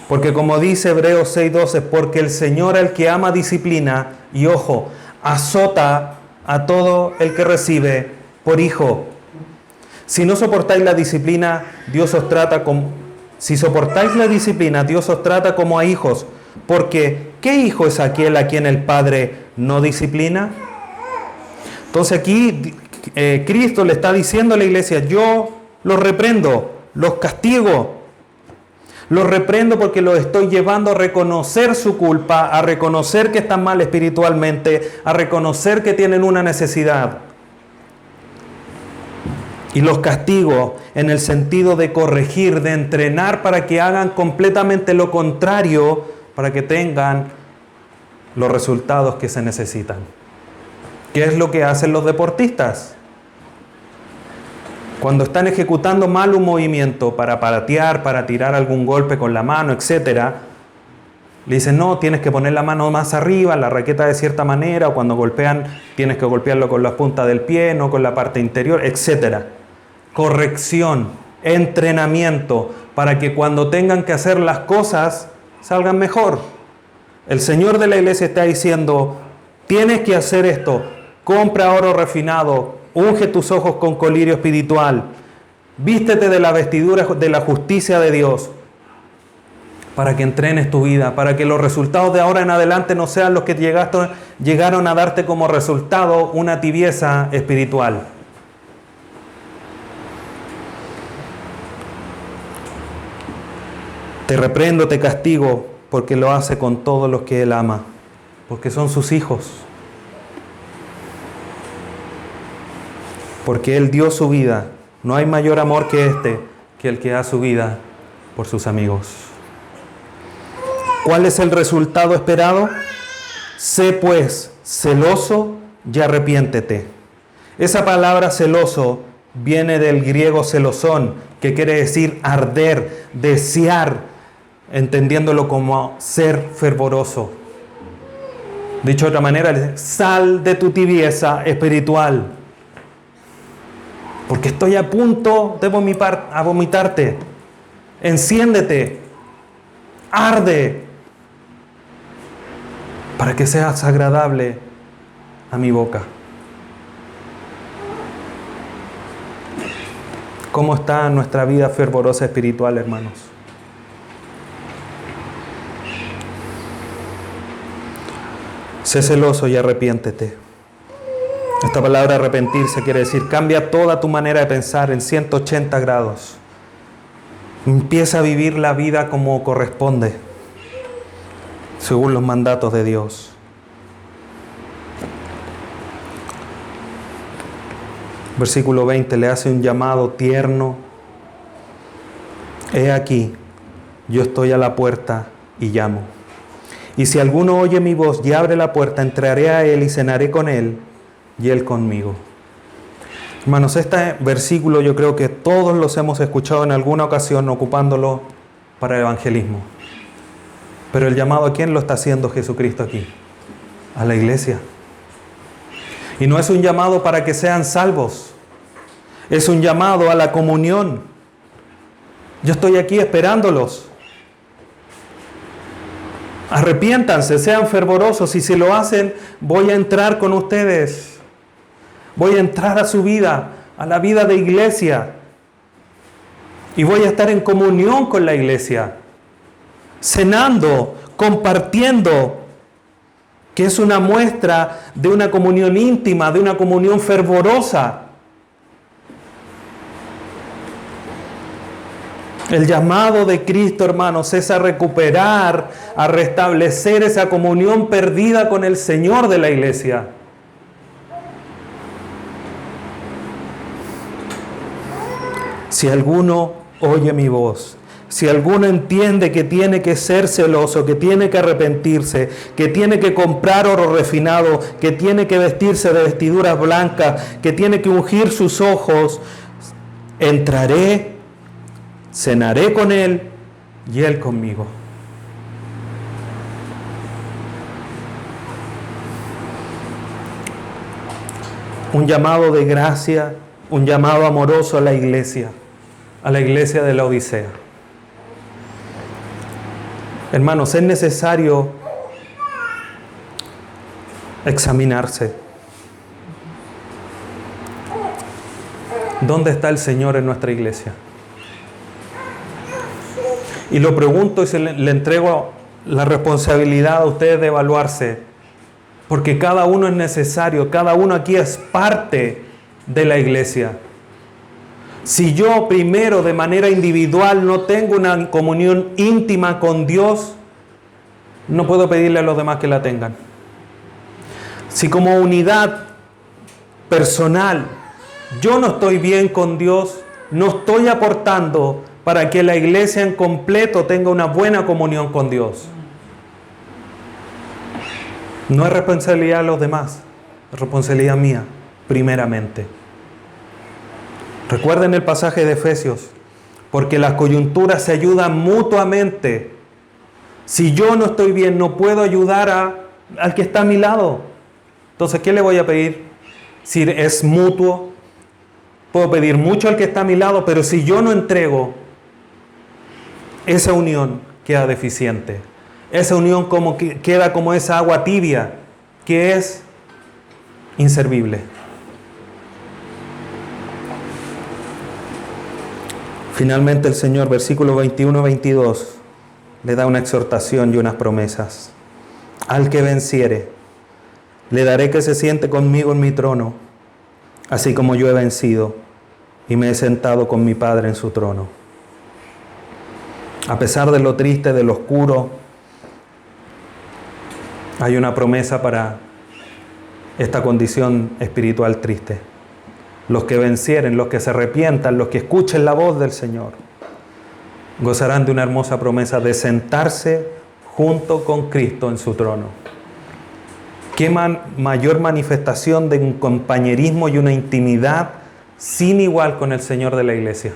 Porque como dice Hebreos 6:12, porque el Señor al que ama disciplina, y ojo, azota a todo el que recibe por hijo. Si no soportáis la disciplina, Dios os trata como... Si soportáis la disciplina, Dios os trata como a hijos. Porque, ¿qué hijo es aquel a quien el Padre no disciplina? Entonces aquí Cristo le está diciendo a la iglesia, yo los reprendo, los castigo. Los reprendo porque los estoy llevando a reconocer su culpa, a reconocer que están mal espiritualmente, a reconocer que tienen una necesidad. Y los castigo en el sentido de corregir, de entrenar para que hagan completamente lo contrario, para que tengan los resultados que se necesitan. ¿Qué es lo que hacen los deportistas? Cuando están ejecutando mal un movimiento para patear, para tirar algún golpe con la mano, etc., le dicen, no, tienes que poner la mano más arriba, la raqueta de cierta manera, o cuando golpean, tienes que golpearlo con las puntas del pie, no con la parte interior, etc. Corrección, entrenamiento, para que cuando tengan que hacer las cosas, salgan mejor. El Señor de la iglesia está diciendo, tienes que hacer esto, compra oro refinado, unge tus ojos con colirio espiritual, vístete de la vestidura de la justicia de Dios, para que entrenes tu vida, para que los resultados de ahora en adelante no sean los que llegaron a darte como resultado una tibieza espiritual. Te reprendo, te castigo, porque lo hace con todos los que Él ama, porque son sus hijos. porque Él dio su vida. No hay mayor amor que este, que el que da su vida por sus amigos. ¿Cuál es el resultado esperado? Sé pues celoso y arrepiéntete. Esa palabra celoso viene del griego celosón, que quiere decir arder, desear, entendiéndolo como ser fervoroso. Dicho de otra manera, sal de tu tibieza espiritual, porque estoy a punto de vomitarte. Enciéndete, arde, para que seas agradable a mi boca. ¿Cómo está nuestra vida fervorosa espiritual, hermanos? Sé celoso y arrepiéntete. Esta palabra arrepentirse quiere decir cambia toda tu manera de pensar en 180 grados. Empieza a vivir la vida como corresponde, según los mandatos de Dios. Versículo 20 le hace un llamado tierno. He aquí, yo estoy a la puerta y llamo. Y si alguno oye mi voz y abre la puerta, entraré a él y cenaré con él y él conmigo. Hermanos, este versículo yo creo que todos los hemos escuchado en alguna ocasión ocupándolo para el evangelismo. Pero el llamado, ¿a quién lo está haciendo Jesucristo aquí? A la iglesia. Y no es un llamado para que sean salvos. Es un llamado a la comunión. Yo estoy aquí esperándolos. Arrepiéntanse, sean fervorosos, y si lo hacen, voy a entrar con ustedes. Voy a entrar a su vida, a la vida de iglesia. Y voy a estar en comunión con la iglesia. Cenando, compartiendo, que es una muestra de una comunión íntima, de una comunión fervorosa. El llamado de Cristo, hermanos, es a recuperar, a restablecer esa comunión perdida con el Señor de la iglesia. Si alguno oye mi voz, si alguno entiende que tiene que ser celoso, que tiene que arrepentirse, que tiene que comprar oro refinado, que tiene que vestirse de vestiduras blancas, que tiene que ungir sus ojos, entraré, cenaré con él y él conmigo. Un llamado de gracia, un llamado amoroso a la iglesia de la Odisea. Hermanos, es necesario examinarse. ¿Dónde está el Señor en nuestra iglesia? Y lo pregunto y le entrego la responsabilidad a ustedes de evaluarse, porque cada uno es necesario, cada uno aquí es parte de la iglesia. Si yo primero de manera individual no tengo una comunión íntima con Dios, no puedo pedirle a los demás que la tengan. Si como unidad personal yo no estoy bien con Dios, no estoy aportando para que la iglesia en completo tenga una buena comunión con Dios. No es responsabilidad de los demás, es responsabilidad mía, primeramente. Recuerden el pasaje de Efesios, porque las coyunturas se ayudan mutuamente. Si yo no estoy bien, no puedo ayudar al que está a mi lado. Entonces, ¿qué le voy a pedir? Si es mutuo, puedo pedir mucho al que está a mi lado, pero si yo no entrego, esa unión queda deficiente. Esa unión queda como esa agua tibia que es inservible. Finalmente el Señor, versículos 21-22, le da una exhortación y unas promesas. Al que venciere, le daré que se siente conmigo en mi trono, así como yo he vencido y me he sentado con mi Padre en su trono. A pesar de lo triste, de lo oscuro, hay una promesa para esta condición espiritual triste. Los que vencieren, los que se arrepientan, los que escuchen la voz del Señor, gozarán de una hermosa promesa de sentarse junto con Cristo en su trono. ¿Qué mayor manifestación de un compañerismo y una intimidad sin igual con el Señor de la iglesia?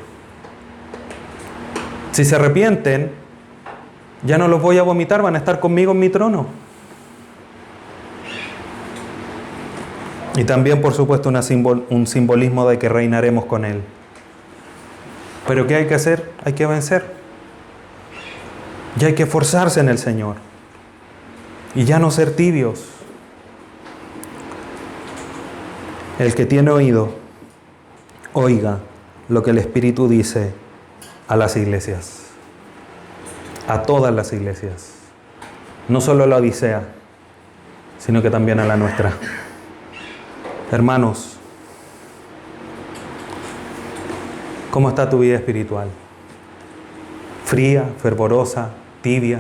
Si se arrepienten, ya no los voy a vomitar, van a estar conmigo en mi trono. Y también, por supuesto, un simbolismo de que reinaremos con Él. Pero ¿qué hay que hacer? Hay que vencer. Y hay que esforzarse en el Señor. Y ya no ser tibios. El que tiene oído, oiga lo que el Espíritu dice a las iglesias. A todas las iglesias. No solo a la Odisea, sino que también a la nuestra. Hermanos, ¿cómo está tu vida espiritual? ¿Fría, fervorosa, tibia?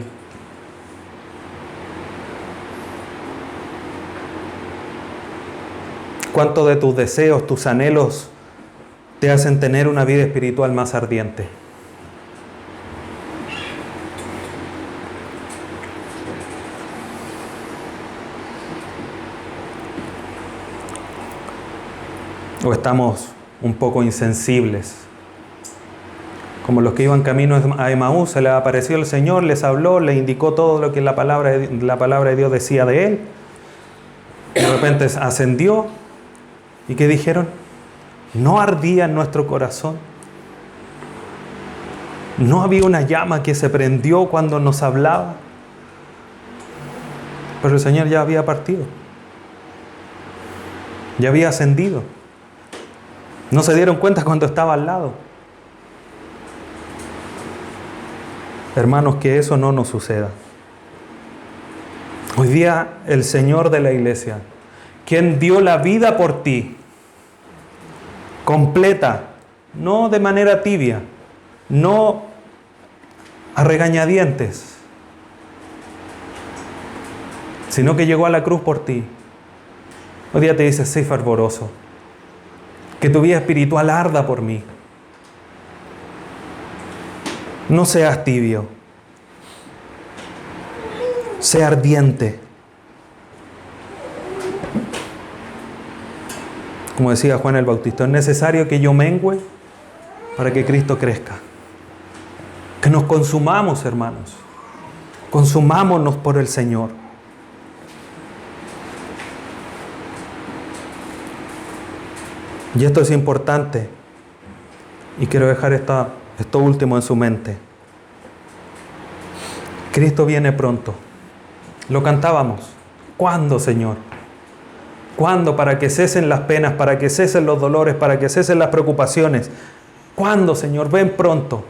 ¿Cuánto de tus deseos, tus anhelos te hacen tener una vida espiritual más ardiente? ¿O estamos un poco insensibles? Como los que iban camino a Emaús, se les apareció el Señor, les habló, les indicó todo lo que la palabra de Dios decía de Él. De repente ascendió. ¿Y qué dijeron? ¿No ardía en nuestro corazón? ¿No había una llama que se prendió cuando nos hablaba? Pero el Señor ya había partido. Ya había ascendido. No se dieron cuenta cuando estaba al lado. Hermanos, que eso no nos suceda. Hoy día el Señor de la iglesia, quien dio la vida por ti, completa, no de manera tibia, no a regañadientes, sino que llegó a la cruz por ti. Hoy día te dice, sé fervoroso, que tu vida espiritual arda por mí. No seas tibio, sé ardiente. Como decía Juan el Bautista, es necesario que yo mengüe para que Cristo crezca. Que nos consumamos, hermanos. Consumámonos por el Señor. Y esto es importante. Y quiero dejar esto último en su mente. Cristo viene pronto. Lo cantábamos. ¿Cuándo, Señor? ¿Cuándo? Para que cesen las penas, para que cesen los dolores, para que cesen las preocupaciones. ¿Cuándo, Señor? Ven pronto.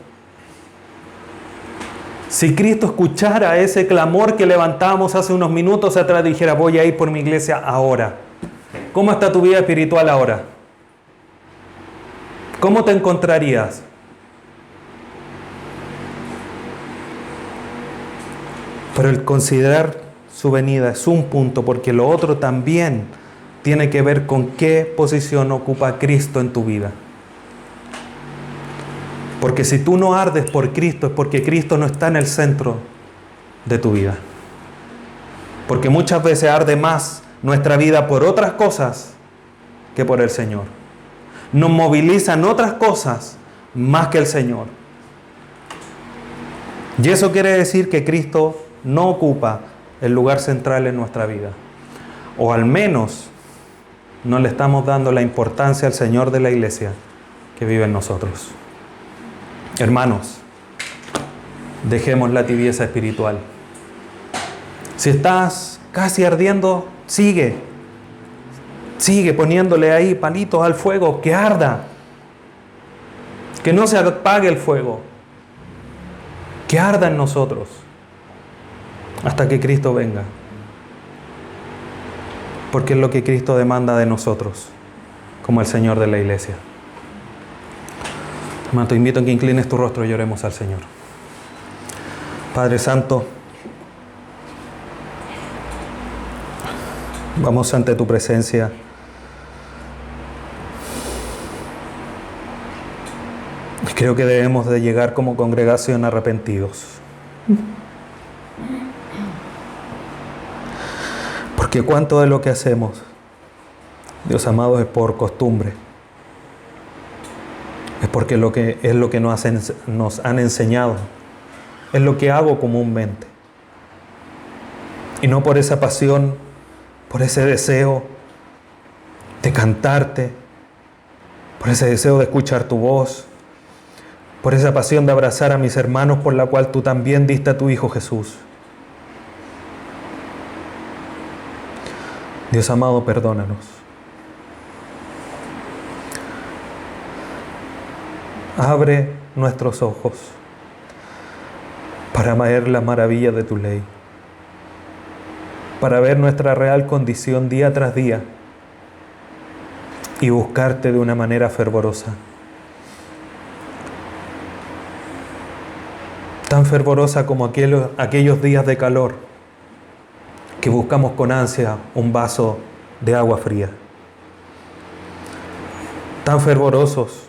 Si Cristo escuchara ese clamor que levantábamos hace unos minutos atrás, dijera, voy a ir por mi iglesia ahora. ¿Cómo está tu vida espiritual ahora? ¿Cómo te encontrarías? Pero el considerar su venida es un punto, porque lo otro también tiene que ver con qué posición ocupa Cristo en tu vida. Porque si tú no ardes por Cristo, es porque Cristo no está en el centro de tu vida. Porque muchas veces arde más nuestra vida por otras cosas que por el Señor. Nos movilizan otras cosas más que el Señor. Y eso quiere decir que Cristo no ocupa el lugar central en nuestra vida. O al menos no le estamos dando la importancia al Señor de la iglesia que vive en nosotros. Hermanos, dejemos la tibieza espiritual. Si estás casi ardiendo, sigue poniéndole ahí palitos al fuego, que arda, que no se apague el fuego, que arda en nosotros hasta que Cristo venga. Porque es lo que Cristo demanda de nosotros, como el Señor de la iglesia. Hermano, te invito a que inclines tu rostro y oremos al Señor. Padre Santo, vamos ante tu presencia Creo que debemos de llegar como congregación arrepentidos. Porque cuánto de lo que hacemos, Dios amado, es por costumbre. Es porque es lo que nos han enseñado. Es lo que hago comúnmente. Y no por esa pasión, por ese deseo de cantarte, por ese deseo de escuchar tu voz, por esa pasión de abrazar a mis hermanos por la cual tú también diste a tu Hijo Jesús. Dios amado, perdónanos. Abre nuestros ojos para ver las maravillas de tu ley, para ver nuestra real condición día tras día y buscarte de una manera fervorosa. Tan fervorosa como aquellos días de calor que buscamos con ansia un vaso de agua fría. Tan fervorosos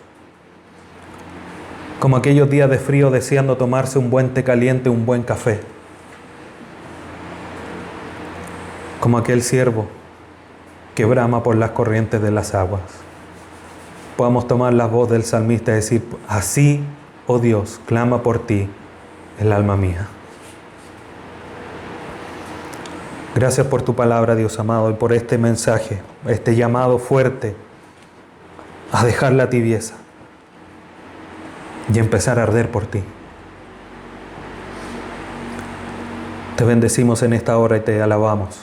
como aquellos días de frío deseando tomarse un buen té caliente, un buen café. Como aquel siervo que brama por las corrientes de las aguas. Podamos tomar la voz del salmista y decir: así, oh Dios, clama por ti el alma mía. Gracias por tu palabra, Dios amado, y por este mensaje, este llamado fuerte a dejar la tibieza y empezar a arder por ti. Te bendecimos en esta hora y te alabamos,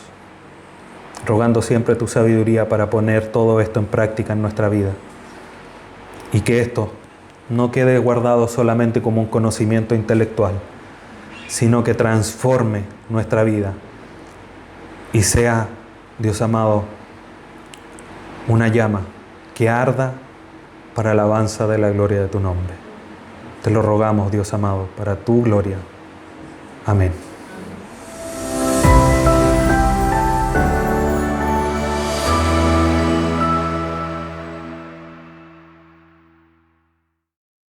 rogando siempre tu sabiduría para poner todo esto en práctica en nuestra vida. Y que esto no quede guardado solamente como un conocimiento intelectual, sino que transforme nuestra vida y sea, Dios amado, una llama que arda para la alabanza de la gloria de tu nombre. Te lo rogamos, Dios amado, para tu gloria. Amén.